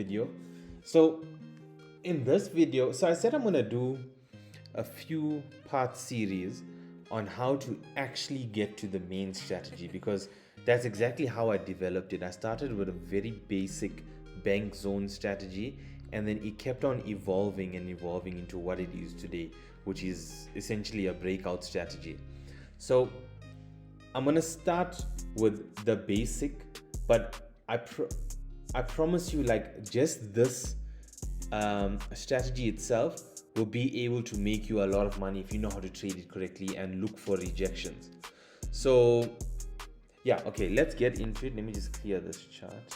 video. So in this video, I said I'm gonna do a few part series on how to actually get to the main strategy, because that's exactly how I developed it. I started with a very basic bank zone strategy, and then it kept on evolving and evolving into what it is today, which is essentially a breakout strategy. So I'm gonna start with the basic, but I promise you, like, just this strategy itself will be able to make you a lot of money if you know how to trade it correctly and look for rejections. So yeah, okay, let's get into it. Let me just clear this chart.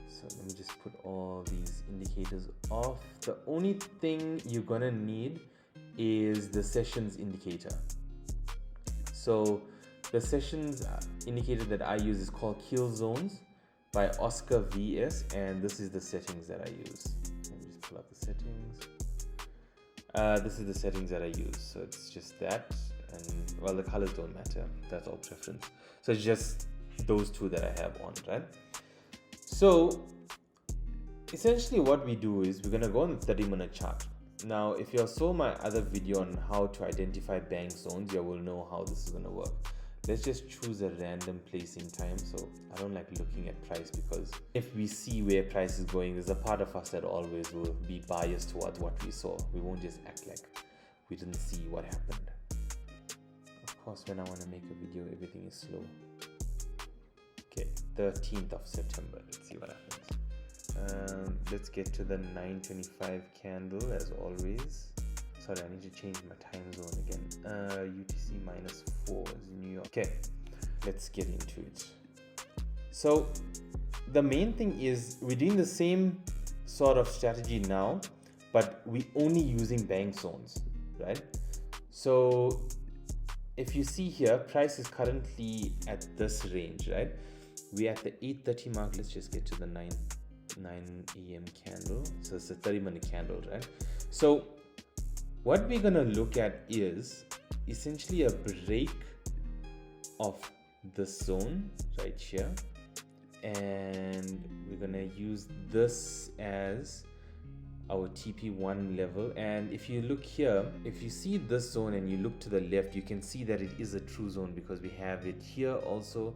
So let me just put all these indicators off. The only thing you're gonna need is the sessions indicator. So the sessions indicator that I use is called Kill Zones by Oscar VS, and this is the settings that I use. Let me just pull up the settings. This is the settings that I use. So it's just that, and well, the colors don't matter. That's all preference. So it's just those two that I have on, right? So essentially what we do is we're gonna go on the 30-minute chart. Now, if you saw my other video on how to identify bank zones, you will know how this is gonna work. Let's just choose a random placing time. So I don't like looking at price, because if we see where price is going, there's a part of us that always will be biased towards what we saw. We won't just act like we didn't see what happened. Of course, when I want to make a video, everything is slow. Okay, 13th of September. Let's see what happens. Let's get to the 9:25 candle as always. Sorry, I need to change my time zone again. UTC -4 is New York. Okay, let's get into it. So the main thing is we're doing the same sort of strategy now, but we're only using bank zones, right? So if you see here, price is currently at this range, right? We're at the 8:30 mark. Let's just get to the 9 a.m. candle. So it's a 30-minute candle, right? So what we're gonna look at is essentially a break of this zone right here, and we're gonna use this as our TP1 level. And if you look here, if you see this zone and you look to the left, you can see that it is a true zone, because we have it here also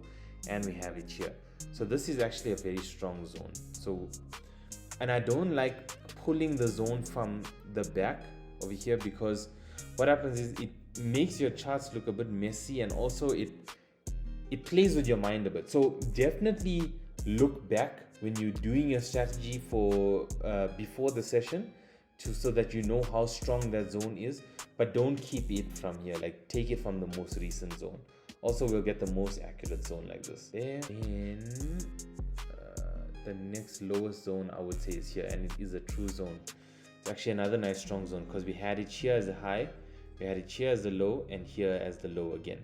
and we have it here. So this is actually a very strong zone. So, and I don't like pulling the zone from the back over here, because what happens is it makes your charts look a bit messy, and also it plays with your mind a bit. So definitely look back when you're doing your strategy for before the session, so that you know how strong that zone is, but don't keep it from here. Like, take it from the most recent zone. Also, we'll get the most accurate zone like this. Then the next lowest zone I would say is here, and it is a true zone. It's actually another nice strong zone, because we had it here as a high, we had it here as the low, and here as the low again.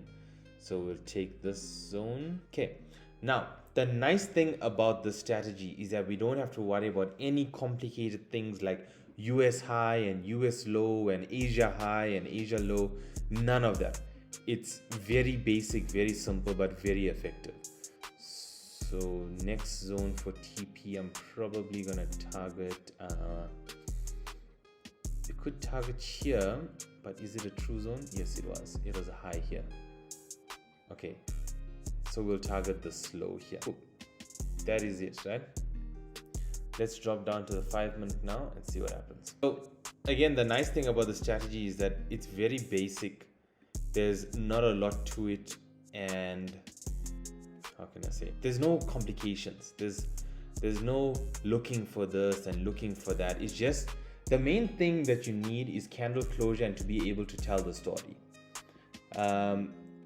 So we'll take this zone. Okay, now the nice thing about this strategy is that we don't have to worry about any complicated things like US high and US low and Asia high and Asia low. None of that. It's very basic, very simple, but very effective. So next zone for TP, I'm probably gonna target you could target here, but is it a true zone? Yes, it was. It was a high here. Okay, so we'll target the slow here. Cool. That is it, right? Let's drop down to the 5-minute now and see what happens. So again, the nice thing about the strategy is that it's very basic. There's not a lot to it, and how can I say? There's no complications. There's no looking for this and looking for that. It's just the main thing that you need is candle closure and to be able to tell the story.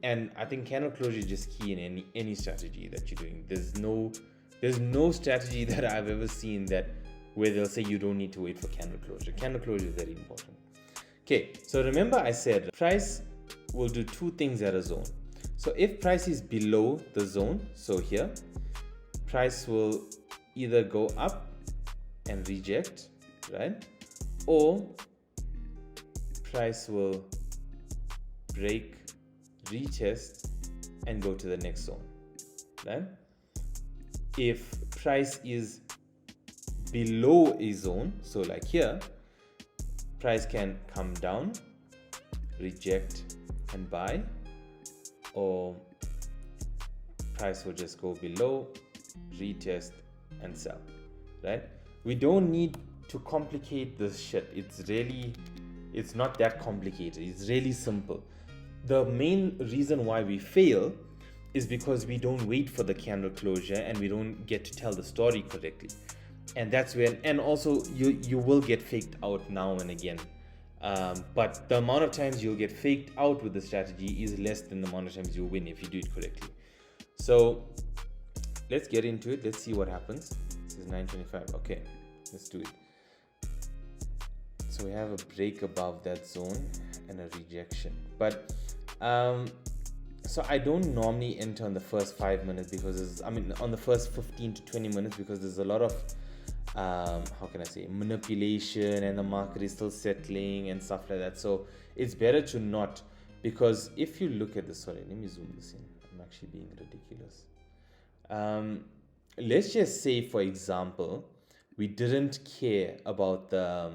And I think candle closure is just key in any strategy that you're doing. There's no strategy that I've ever seen where they'll say you don't need to wait for candle closure. Candle closure is very important. Okay, so remember I said price will do two things at a zone. So if price is below the zone, so here, price will either go up and reject, right? Or price will break, retest, and go to the next zone, right? If price is below a zone, so like here, price can come down, reject and buy, or price will just go below, retest and sell, right? We don't need to complicate this shit. It's not that complicated. It's really simple. The main reason why we fail is because we don't wait for the candle closure and we don't get to tell the story correctly. And that's when, and also you will get faked out now and again. But the amount of times you'll get faked out with the strategy is less than the amount of times you'll win if you do it correctly. So let's get into it. Let's see what happens. This is 925. Okay, let's do it. So we have a break above that zone and a rejection. But so I don't normally enter on the first 5 minutes because on the first 15 to 20 minutes because there's a lot of how can I say, manipulation, and the market is still settling and stuff like that. So it's better to not, because if you look at this, sorry, let me zoom this in. I'm actually being ridiculous. Let's just say, for example, we didn't care about the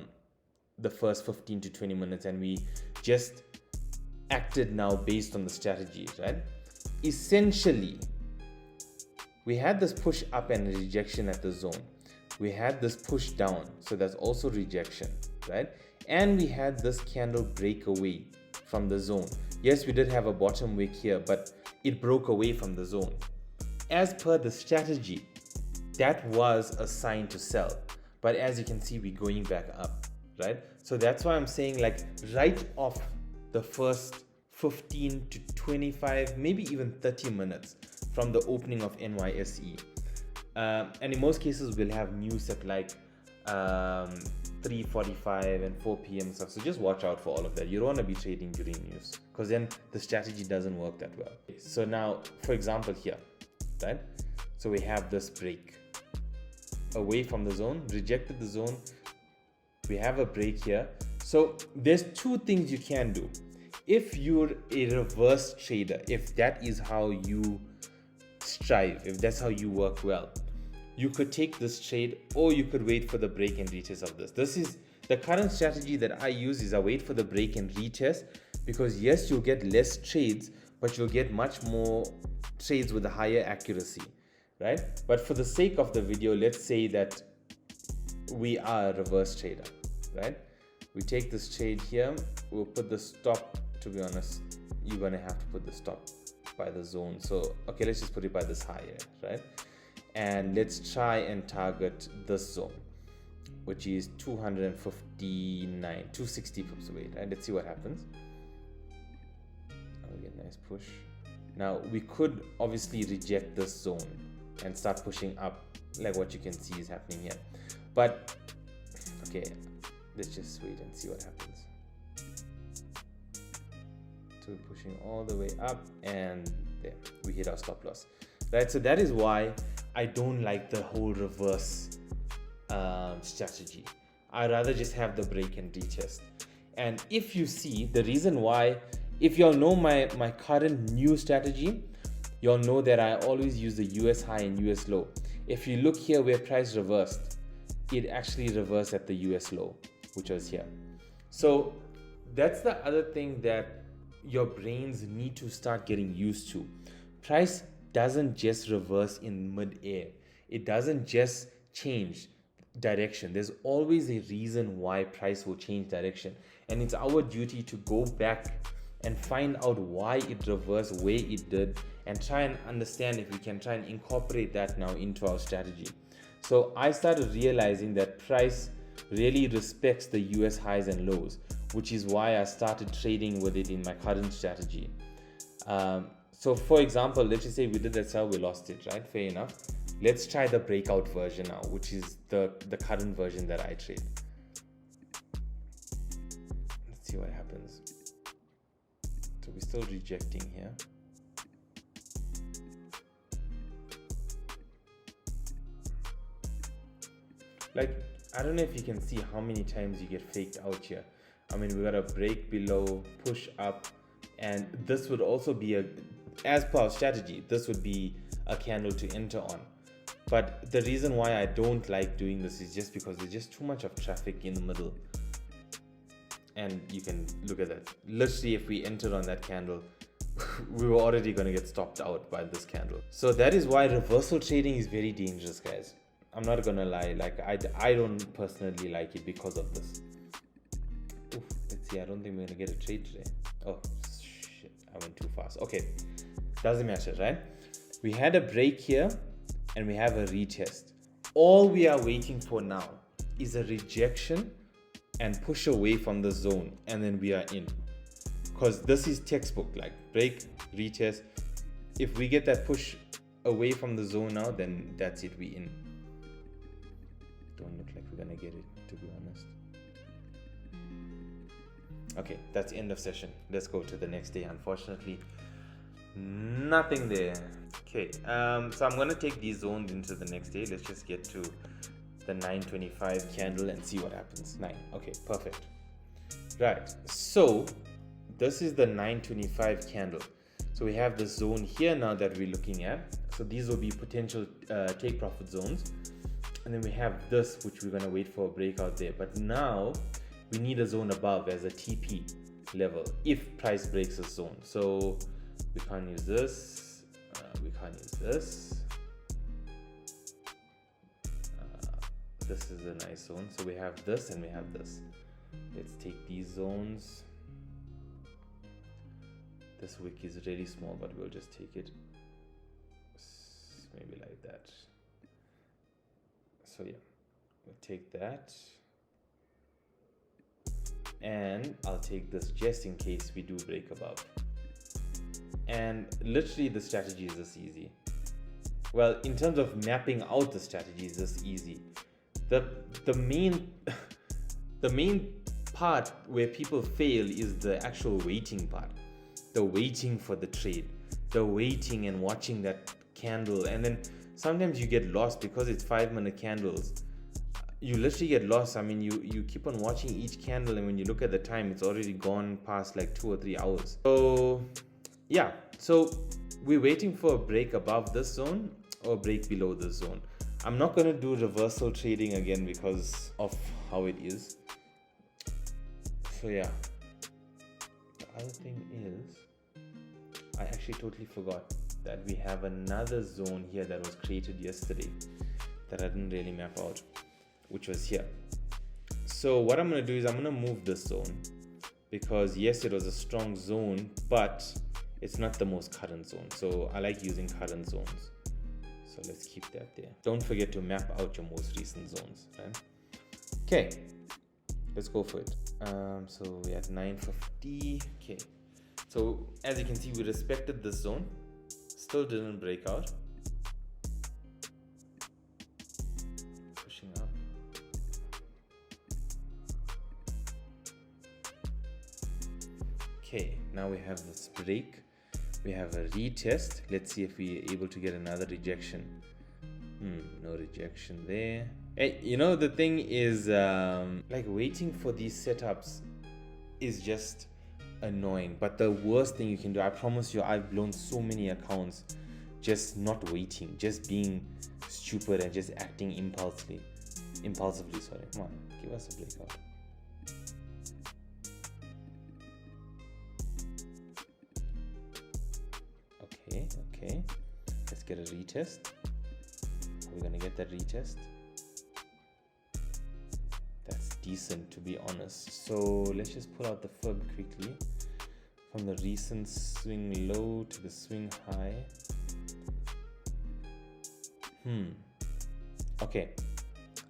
first 15 to 20 minutes and we just acted now based on the strategy, right? Essentially, we had this push up and rejection at the zone. We had this push down, so that's also rejection, right? And we had this candle break away from the zone. Yes, we did have a bottom wick here, but it broke away from the zone. As per the strategy, that was a sign to sell. But as you can see, we're going back up, right? So that's why I'm saying, like, right off the first 15 to 25, maybe even 30 minutes from the opening of NYSE. And in most cases, we'll have news at like 3:45 and 4 p.m. stuff. So just watch out for all of that. You don't want to be trading during news because then the strategy doesn't work that well. So now, for example, here, right? So we have this break away from the zone, rejected the zone. We have a break here. So there's two things you can do. If you're a reverse trader, if that is how you strive, if that's how you work well, you could take this trade, or you could wait for the break and retest of this. This is the current strategy that I use. Is I wait for the break and retest, because yes, you'll get less trades, but you'll get much more trades with a higher accuracy, right? But for the sake of the video, let's say that we are a reverse trader, right? We take this trade here, we'll put the stop. To be honest, you're gonna have to put the stop by the zone. So okay, let's just put it by this higher, right? And let's try and target this zone, which is 260 pips away, right? Let's see what happens. I'll get a nice push. Now we could obviously reject this zone and start pushing up, like what you can see is happening here. But okay, let's just wait and see what happens. So we're pushing all the way up, and there we hit our stop loss, right? So that is why I don't like the whole reverse strategy. I'd rather just have the break and retest. And if you see the reason why, if y'all know my current new strategy, you'll know that I always use the US high and US low. If you look here where price reversed, it actually reversed at the US low, which was here. So that's the other thing that your brains need to start getting used to. Price doesn't just reverse in mid-air. It doesn't just change direction. There's always a reason why price will change direction. And it's our duty to go back and find out why it reversed, where it did, and try and understand if we can try and incorporate that now into our strategy. So I started realizing that price really respects the US highs and lows, which is why I started trading with it in my current strategy. So for example, let's just say we did that sell, we lost it, right? Fair enough. Let's try the breakout version now, which is the current version that I trade. Let's see what happens. So we're still rejecting here. Like, I don't know if you can see how many times you get faked out here. I mean, we got a break below, push up, and this would also be as per our strategy, this would be a candle to enter on. But the reason why I don't like doing this is just because there's just too much of traffic in the middle. And you can look at that. Literally, if we entered on that candle, we were already going to get stopped out by this candle. So that is why reversal trading is very dangerous, guys. I'm not going to lie. Like, I don't personally like it because of this. Oof, let's see. I don't think we're going to get a trade today. Oh, shit. I went too fast. Okay. Doesn't matter, right? We had a break here and we have a retest. All we are waiting for now is a rejection and push away from the zone, and then we are in. Because this is textbook, like break, retest. If we get that push away from the zone now, then that's it, we in. Don't look like we're gonna get it, to be honest. Okay, that's end of session. Let's go to the next day. Unfortunately, nothing there. Okay, so I'm gonna take these zones into the next day. Let's just get to the 925 candle and see what happens. 9. Okay, perfect. Right, so this is the 925 candle. So we have the zone here now that we're looking at. So these will be potential take profit zones. And then we have this, which we're gonna wait for a breakout there. But now we need a zone above as a TP level if price breaks this zone. So we can't use this. We can't use this. This is a nice zone. So we have this and we have this. Let's take these zones. This wick is really small, but we'll just take it. Maybe like that. So yeah, we'll take that. And I'll take this just in case we do break above. And literally the strategy is this easy. Well, in terms of mapping out the strategy is this easy. The main part where people fail is the actual waiting part. The waiting for the trade, the waiting and watching that candle, and then sometimes you get lost because it's 5-minute candles. You literally get lost. I mean, you keep on watching each candle, and when you look at the time, it's already gone past like 2 or 3 hours. So yeah, so we're waiting for a break above this zone or a break below this zone. I'm not going to do reversal trading again because of how it is. So yeah, the other thing is, I actually totally forgot that we have another zone here that was created yesterday that I didn't really map out, which was here. So what I'm going to do is I'm going to move this zone because yes, it was a strong zone, but it's not the most current zone. So I like using current zones. So let's keep that there. Don't forget to map out your most recent zones, right? Okay, let's go for it. So we're at 950. Okay, so as you can see, we respected this zone, still didn't break out. Pushing up. Okay, now we have this break. We have a retest. Let's see if we're able to get another rejection. No rejection there. Hey, you know, the thing is, like waiting for these setups is just annoying. But the worst thing you can do, I promise you, I've blown so many accounts just not waiting, just being stupid and just acting impulsively. Sorry, come on, give us a breakout. Okay, let's get a retest. Are we gonna get that retest? That's decent, to be honest. So let's just pull out the fib quickly from the recent swing low to the swing high. Okay,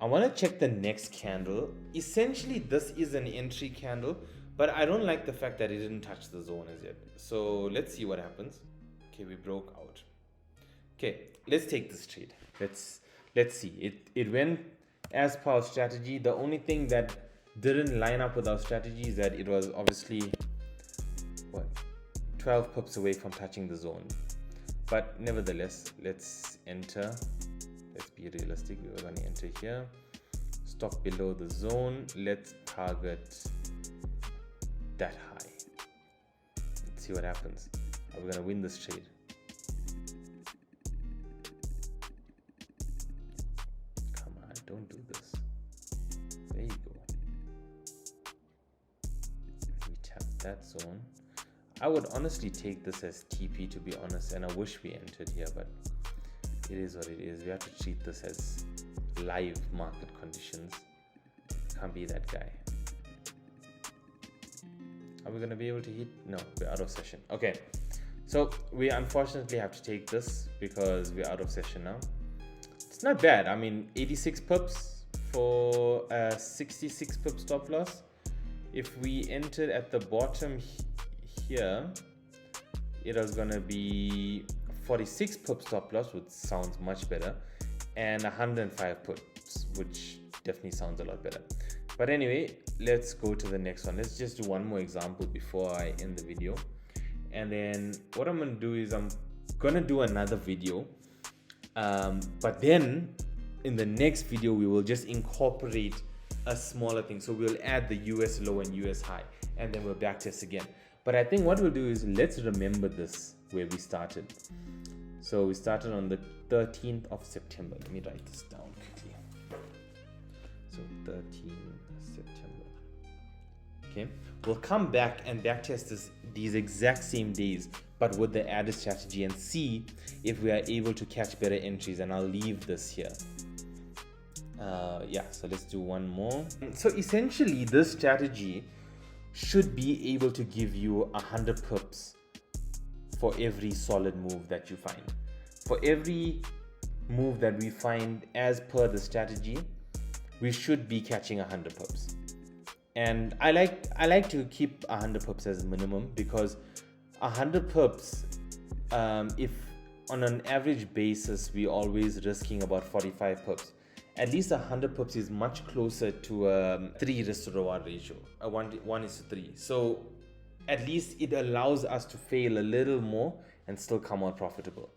I want to check the next candle. Essentially this is an entry candle, but I don't like the fact that it didn't touch the zone as yet. So let's see what happens. Okay, we broke out. Okay, let's take this trade. Let's see. It went as per our strategy. The only thing that didn't line up with our strategy is that it was obviously 12 pips away from touching the zone. But nevertheless, let's enter. Let's be realistic. We were going to enter here. Stop below the zone. Let's target that high. Let's see what happens. Are we going to win this trade? don't do this. There you go. We tap that zone. I would honestly take this as TP, to be honest, and I wish we entered here, but it is what it is. We have to treat this as live market conditions. Can't be that guy. Are we going to be able to hit? No, we're out of session. Okay, so we unfortunately have to take this because we're out of session now. It's not bad. I mean, 86 pips for a 66 pip stop loss. If we entered at the bottom here, it was going to be 46 pip stop loss, which sounds much better, and 105 pips, which definitely sounds a lot better. But anyway, let's go to the next one. Let's just do one more example before I end the video. And then what I'm going to do is I'm going to do another video. But then in the next video, we will just incorporate a smaller thing. So we'll add the US low and US high, and then we'll backtest again. But I think what we'll do is let's remember this where we started. So we started on the 13th of September. Let me write this down quickly. So 13th September. Okay, we'll come back and backtest these exact same days, but with the added strategy, and see if we are able to catch better entries. And I'll leave this here. Yeah, so let's do one more. So essentially, this strategy should be able to give you 100 pips for every solid move that you find. For every move that we find as per the strategy, we should be catching 100 pips. And I like to keep 100 pips as minimum, because 100 pips, if on an average basis we're always risking about 45 pips, at least 100 pips is much closer to a 3 risk to reward ratio, a 1:3. So at least it allows us to fail a little more and still come out profitable.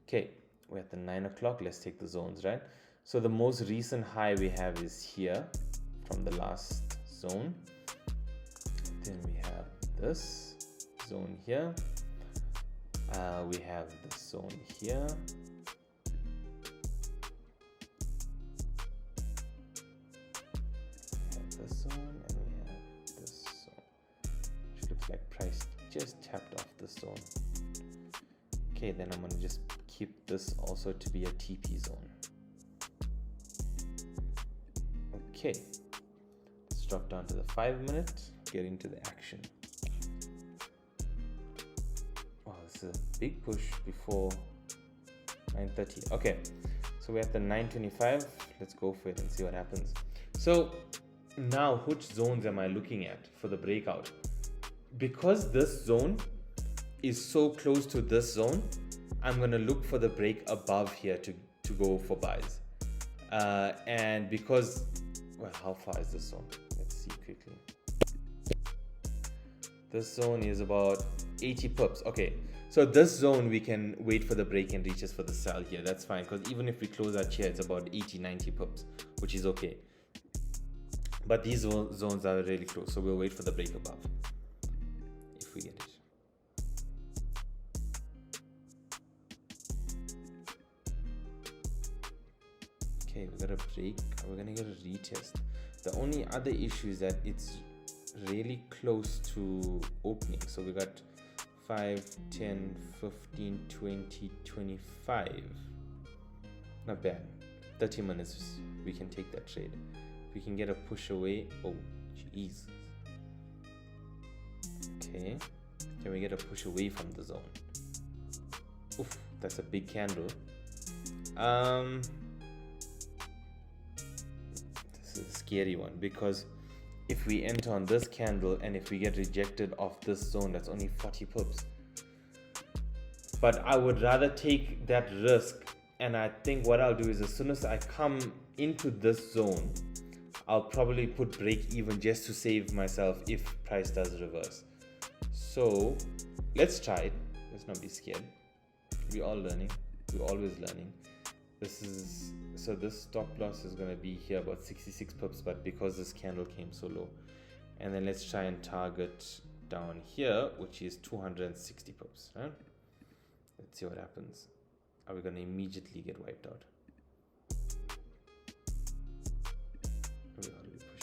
Okay, we're at the 9 o'clock. Let's take the zones, right? So the most recent high we have is here from the last zone. Then we have this zone here. We have this zone here. We have this zone, and we have this zone, which looks like price just tapped off this zone. Okay, then I'm going to just keep this also to be a TP zone. Okay, let's drop down to the 5 minute, get into the action. Wow, this is a big push before 9:30. Okay, so we're at the 9:25. Let's go for it and see what happens. So now, which zones am I looking at for the breakout? Because this zone is so close to this zone, I'm going to look for the break above here to go for buys. And because, well, how far is this zone? Let's see quickly. This zone is about 80 pips. Okay, so this zone we can wait for the break and reaches for the sell here. That's fine, because even if we close our chair, it's about 80-90 pips, which is okay. But these zones are really close, so we'll wait for the break above if we get it. Okay, we got a break. We're gonna get a retest. The only other issue is that it's really close to opening. So we got 5, 10, 15, 20, 25. Not bad. 30 minutes, we can take that trade. We can get a push away. Oh, jeez. Okay. Can we get a push away from the zone? Oof, that's a big candle. This is a scary one, because if we enter on this candle and if we get rejected off this zone, that's only 40 pips. But I would rather take that risk, and I think what I'll do is as soon as I come into this zone, I'll probably put break even just to save myself if price does reverse. So let's try it. Let's not be scared. We're all learning. We're always learning. So this stop loss is going to be here about 66 pips, but because this candle came so low. And then let's try and target down here, which is 260 pips, right? Let's see what happens. Are we going to immediately get wiped out?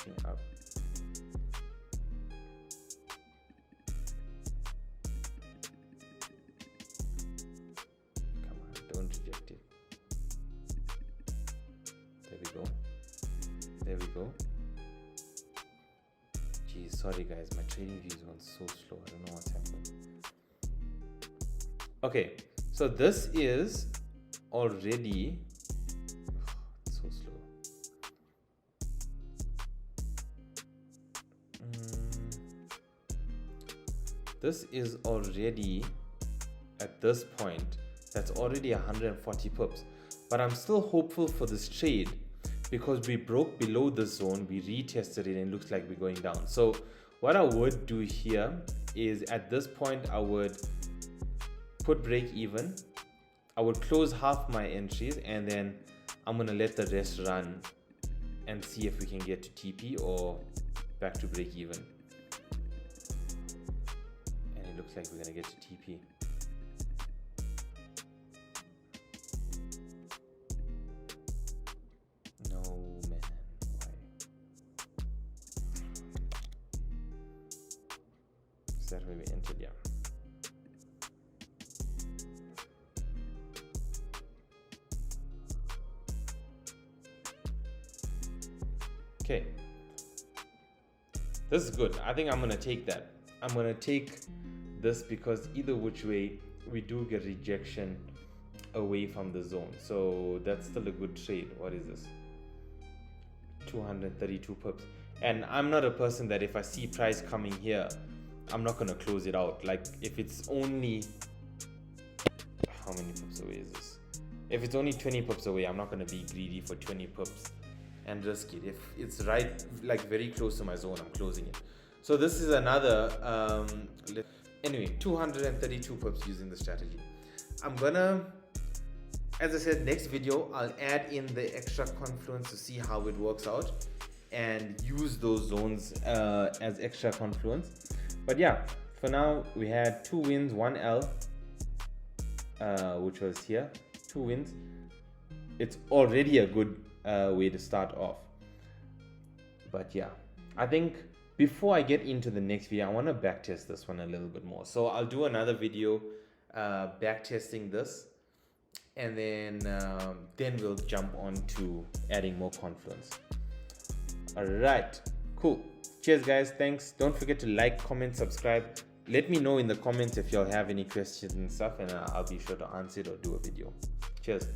catching up. Come on, don't reject it. There we go. There we go. Geez, sorry guys, my trading view is going so slow. I don't know what's happening. Okay, so this is already so slow. This is already at this point, that's already 140 pips, but I'm still hopeful for this trade because we broke below this zone, we retested it, and it looks like we're going down. So what I would do here is at this point I would put break even, I would close half my entries, and then I'm gonna let the rest run and see if we can get to TP or back to break even. And it looks like we're gonna get to TP. No man, why? Is that where we entered? Yeah. Okay, this is good. I think I'm gonna take that. I'm gonna take this because either which way we do get rejection away from the zone, so that's still a good trade. What is this? 232 pips. And I'm not a person that if I see price coming here, I'm not gonna close it out. Like if it's only, how many pips away is this? If it's only 20 pips away, I'm not gonna be greedy for 20 pips and risk it. If it's right, like very close to my zone, I'm closing it. So this is another, anyway, 232 pips using the strategy. I'm gonna, as I said, next video, I'll add in the extra confluence to see how it works out and use those zones as extra confluence. But yeah, for now, we had 2 wins, 1 L, which was here, 2 wins. It's already a good way to start off. But yeah, I think before I get into the next video, I want to backtest this one a little bit more. So I'll do another video backtesting this, and then we'll jump on to adding more confluence. All right, cool. Cheers guys, thanks. Don't forget to like, comment, subscribe. Let me know in the comments if y'all have any questions and stuff, and I'll be sure to answer it or do a video. Cheers.